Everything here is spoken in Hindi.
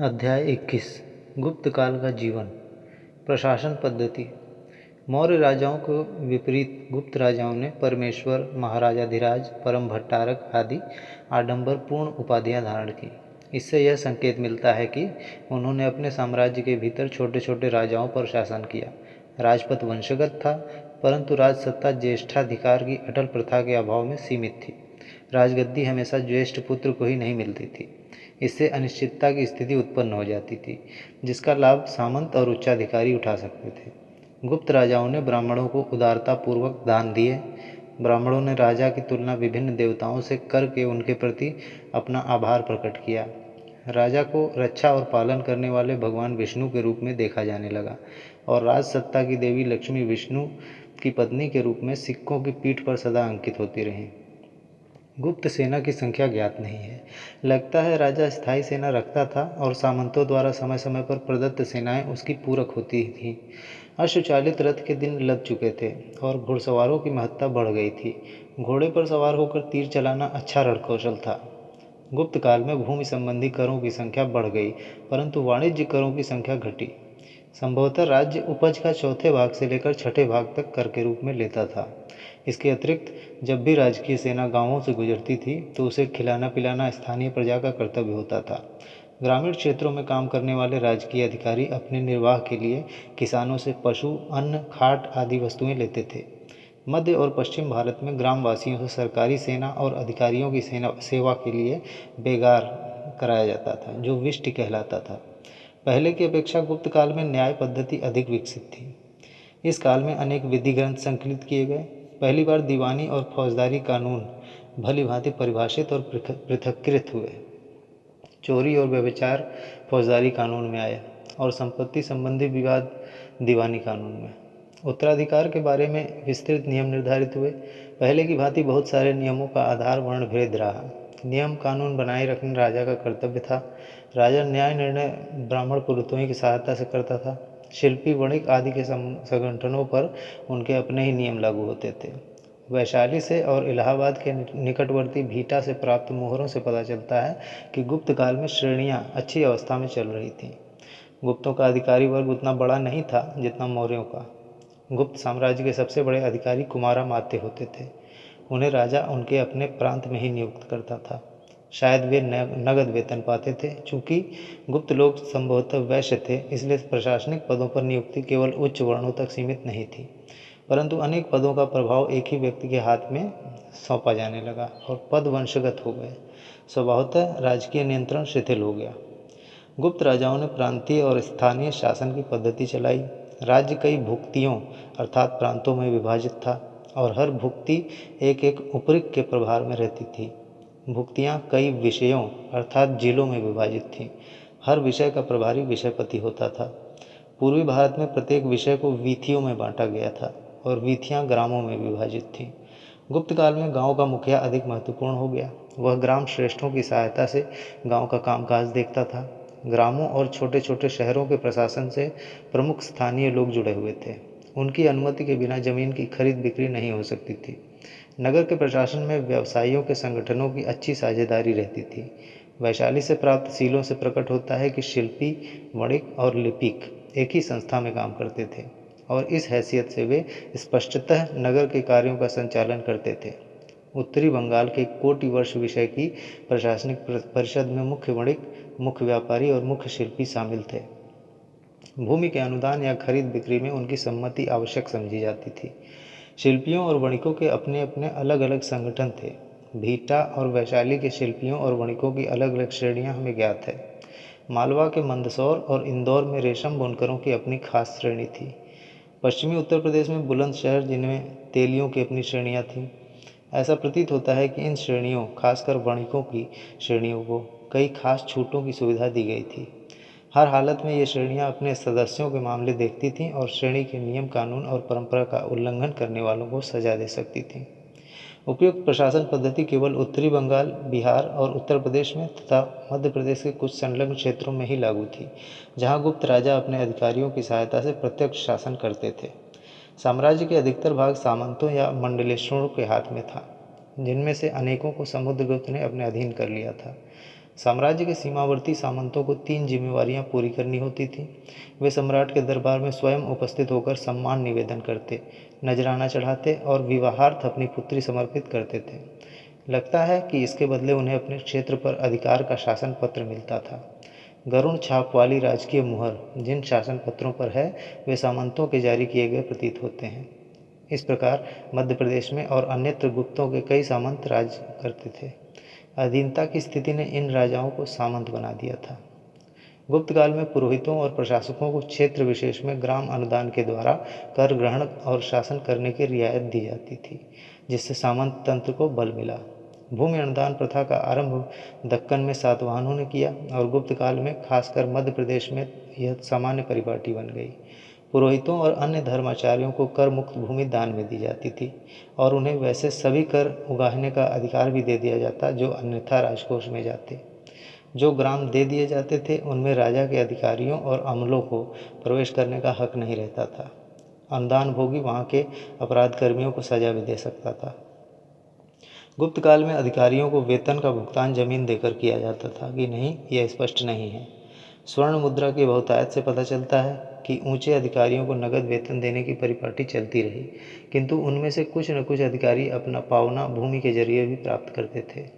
अध्याय 21 गुप्त काल का जीवन। प्रशासन पद्धति। मौर्य राजाओं को विपरीत गुप्त राजाओं ने परमेश्वर, महाराजाधिराज, परम भट्टारक आदि आडंबरपूर्ण उपाधियां धारण की। इससे यह संकेत मिलता है कि उन्होंने अपने साम्राज्य के भीतर छोटे छोटे राजाओं पर शासन किया। राजपद वंशगत था, परंतु राजसत्ता ज्येष्ठाधिकार की अटल प्रथा के अभाव में सीमित थी। राजगद्दी हमेशा ज्येष्ठ पुत्र को ही नहीं मिलती थी। इससे अनिश्चितता की स्थिति उत्पन्न हो जाती थी, जिसका लाभ सामंत और उच्चाधिकारी उठा सकते थे। गुप्त राजाओं ने ब्राह्मणों को उदारतापूर्वक दान दिए। ब्राह्मणों ने राजा की तुलना विभिन्न देवताओं से करके उनके प्रति अपना आभार प्रकट किया। राजा को रक्षा और पालन करने वाले भगवान विष्णु के रूप में देखा जाने लगा और राजसत्ता की देवी लक्ष्मी विष्णु की पत्नी के रूप में सिक्कों की पीठ पर सदा अंकित होती रहीं। गुप्त सेना की संख्या ज्ञात नहीं है। लगता है राजा स्थायी सेना रखता था और सामंतों द्वारा समय समय पर प्रदत्त सेनाएं उसकी पूरक होती थीं। अश्वचालित रथ के दिन लद चुके थे और घुड़सवारों की महत्ता बढ़ गई थी। घोड़े पर सवार होकर तीर चलाना अच्छा रणकौशल था। गुप्त काल में भूमि संबंधी करों की संख्या बढ़ गई, परंतु वाणिज्य करों की संख्या घटी। संभवतः राज्य उपज का चौथे भाग से लेकर छठे भाग तक कर के रूप में लेता था। इसके अतिरिक्त जब भी राजकीय सेना गांवों से गुजरती थी तो उसे खिलाना पिलाना स्थानीय प्रजा का कर्तव्य होता था। ग्रामीण क्षेत्रों में काम करने वाले राजकीय अधिकारी अपने निर्वाह के लिए किसानों से पशु, अन्न, खाट आदि वस्तुएं लेते थे। मध्य और पश्चिम भारत में ग्रामवासियों से सरकारी सेना और अधिकारियों की सेवा के लिए बेगार कराया जाता था, जो विष्टि कहलाता था। पहले की अपेक्षा गुप्त काल में न्याय पद्धति अधिक विकसित थी। इस काल में अनेक विधि ग्रंथ संकलित किए गए। पहली बार दीवानी और फौजदारी कानून भली भांति परिभाषित और पृथक्कृत हुए। चोरी और व्यभिचार फौजदारी कानून में आए और संपत्ति संबंधी विवाद दीवानी कानून में। उत्तराधिकार के बारे में विस्तृत नियम निर्धारित हुए। पहले की भांति बहुत सारे नियमों का आधार वर्ण भेद रहा। नियम कानून बनाए रखना राजा का कर्तव्य था। राजा न्याय निर्णय ब्राह्मण पुरोहितों की सहायता से करता था। शिल्पी, वणिक आदि के संगठनों पर उनके अपने ही नियम लागू होते थे। वैशाली से और इलाहाबाद के निकटवर्ती भीटा से प्राप्त मोहरों से पता चलता है कि गुप्त काल में श्रेणियां अच्छी अवस्था में चल रही थीं। गुप्तों का अधिकारी वर्ग उतना बड़ा नहीं था जितना मौर्यों का। गुप्त साम्राज्य के सबसे बड़े अधिकारी कुमारा मात्य होते थे। उन्हें राजा उनके अपने प्रांत में ही नियुक्त करता था। शायद वे नगद वेतन पाते थे। चूंकि गुप्त लोग संभवतः वैश्य थे, इसलिए प्रशासनिक पदों पर नियुक्ति केवल उच्च वर्णों तक सीमित नहीं थी, परंतु अनेक पदों का प्रभाव एक ही व्यक्ति के हाथ में सौंपा जाने लगा और पद वंशगत हो गए। स्वभावतः राजकीय नियंत्रण शिथिल हो गया। गुप्त राजाओं ने प्रांतीय और स्थानीय शासन की पद्धति चलाई। राज्य कई भुक्तियों अर्थात प्रांतों में विभाजित था और हर भुक्ति एक एक उपरिक के प्रभार में रहती थी। भुक्तियाँ कई विषयों अर्थात जिलों में विभाजित थीं। हर विषय का प्रभारी विषयपति होता था। पूर्वी भारत में प्रत्येक विषय को वीथियों में बांटा गया था और वीथियाँ ग्रामों में विभाजित थीं। गुप्त काल में गांव का मुखिया अधिक महत्वपूर्ण हो गया। वह ग्राम श्रेष्ठों की सहायता से गांव का कामकाज देखता था। ग्रामों और छोटे छोटे शहरों के प्रशासन से प्रमुख स्थानीय लोग जुड़े हुए थे। उनकी अनुमति के बिना जमीन की खरीद बिक्री नहीं हो सकती थी। नगर के प्रशासन में व्यवसायियों के संगठनों की अच्छी साझेदारी रहती थी। वैशाली से प्राप्त सीलों से प्रकट होता है कि शिल्पी, वणिक और लिपिक एक ही संस्था में काम करते थे और इस हैसियत से वे स्पष्टतः नगर के कार्यों का संचालन करते थे। उत्तरी बंगाल के कोटि वर्ष विषय की प्रशासनिक परिषद में मुख्य वणिक, मुख्य व्यापारी और मुख्य शिल्पी शामिल थे। भूमि के अनुदान या खरीद बिक्री में उनकी सम्मति आवश्यक समझी जाती थी। शिल्पियों और वणिकों के अपने अपने अलग अलग संगठन थे। भीटा और वैशाली के शिल्पियों और वणिकों की अलग अलग श्रेणियां हमें ज्ञात है। मालवा के मंदसौर और इंदौर में रेशम बुनकरों की अपनी खास श्रेणी थी। पश्चिमी उत्तर प्रदेश में बुलंदशहर, जिनमें तेलियों की अपनी श्रेणियां थीं। ऐसा प्रतीत होता है कि इन श्रेणियों, खासकर वणिकों की श्रेणियों को कई खास छूटों की सुविधा दी गई थी। हर हालत में ये श्रेणियां अपने सदस्यों के मामले देखती थीं और श्रेणी के नियम कानून और परंपरा का उल्लंघन करने वालों को सजा दे सकती थीं। उपयुक्त प्रशासन पद्धति केवल उत्तरी बंगाल, बिहार और उत्तर प्रदेश में तथा मध्य प्रदेश के कुछ संलग्न क्षेत्रों में ही लागू थी, जहां गुप्त राजा अपने अधिकारियों की सहायता से प्रत्यक्ष शासन करते थे। साम्राज्य के अधिकतर भाग सामंतों या मंडलेश्वरों के हाथ में था, जिनमें से अनेकों को समुद्रगुप्त ने अपने अधीन कर लिया था। साम्राज्य के सीमावर्ती सामंतों को 3 जिम्मेवारियां पूरी करनी होती थीं। वे सम्राट के दरबार में स्वयं उपस्थित होकर सम्मान निवेदन करते, नजराना चढ़ाते और विवाहार्थ अपनी पुत्री समर्पित करते थे। लगता है कि इसके बदले उन्हें अपने क्षेत्र पर अधिकार का शासन पत्र मिलता था। गरुड़ छाप वाली राजकीय मुहर जिन शासन पत्रों पर है, वे सामंतों के जारी किए गए प्रतीत होते हैं। इस प्रकार मध्य प्रदेश में और अन्यत्र गुप्तों के कई सामंत राज करते थे। अधीनता की स्थिति ने इन राजाओं को सामंत बना दिया था। गुप्त काल में पुरोहितों और प्रशासकों को क्षेत्र विशेष में ग्राम अनुदान के द्वारा कर ग्रहण और शासन करने की रियायत दी जाती थी, जिससे सामंत तंत्र को बल मिला। भूमि अनुदान प्रथा का आरंभ दक्कन में सातवाहनों ने किया और गुप्त काल में खासकर मध्य प्रदेश में यह सामान्य परिपाटी बन गई। पुरोहितों और अन्य धर्माचार्यों को कर मुक्त भूमि दान में दी जाती थी और उन्हें वैसे सभी कर उगाहने का अधिकार भी दे दिया जाता जो अन्यथा राजकोष में जाते। जो ग्राम दे दिए जाते थे उनमें राजा के अधिकारियों और अमलों को प्रवेश करने का हक नहीं रहता था। अनुदान भोगी वहाँ के अपराध कर्मियों को सजा भी दे सकता था। गुप्त काल में अधिकारियों को वेतन का भुगतान जमीन देकर किया जाता था कि नहीं, यह स्पष्ट नहीं है। स्वर्ण मुद्रा की बहुतायत से पता चलता है कि ऊंचे अधिकारियों को नगद वेतन देने की परिपाटी चलती रही, किंतु उनमें से कुछ न कुछ अधिकारी अपना पावना भूमि के जरिए भी प्राप्त करते थे।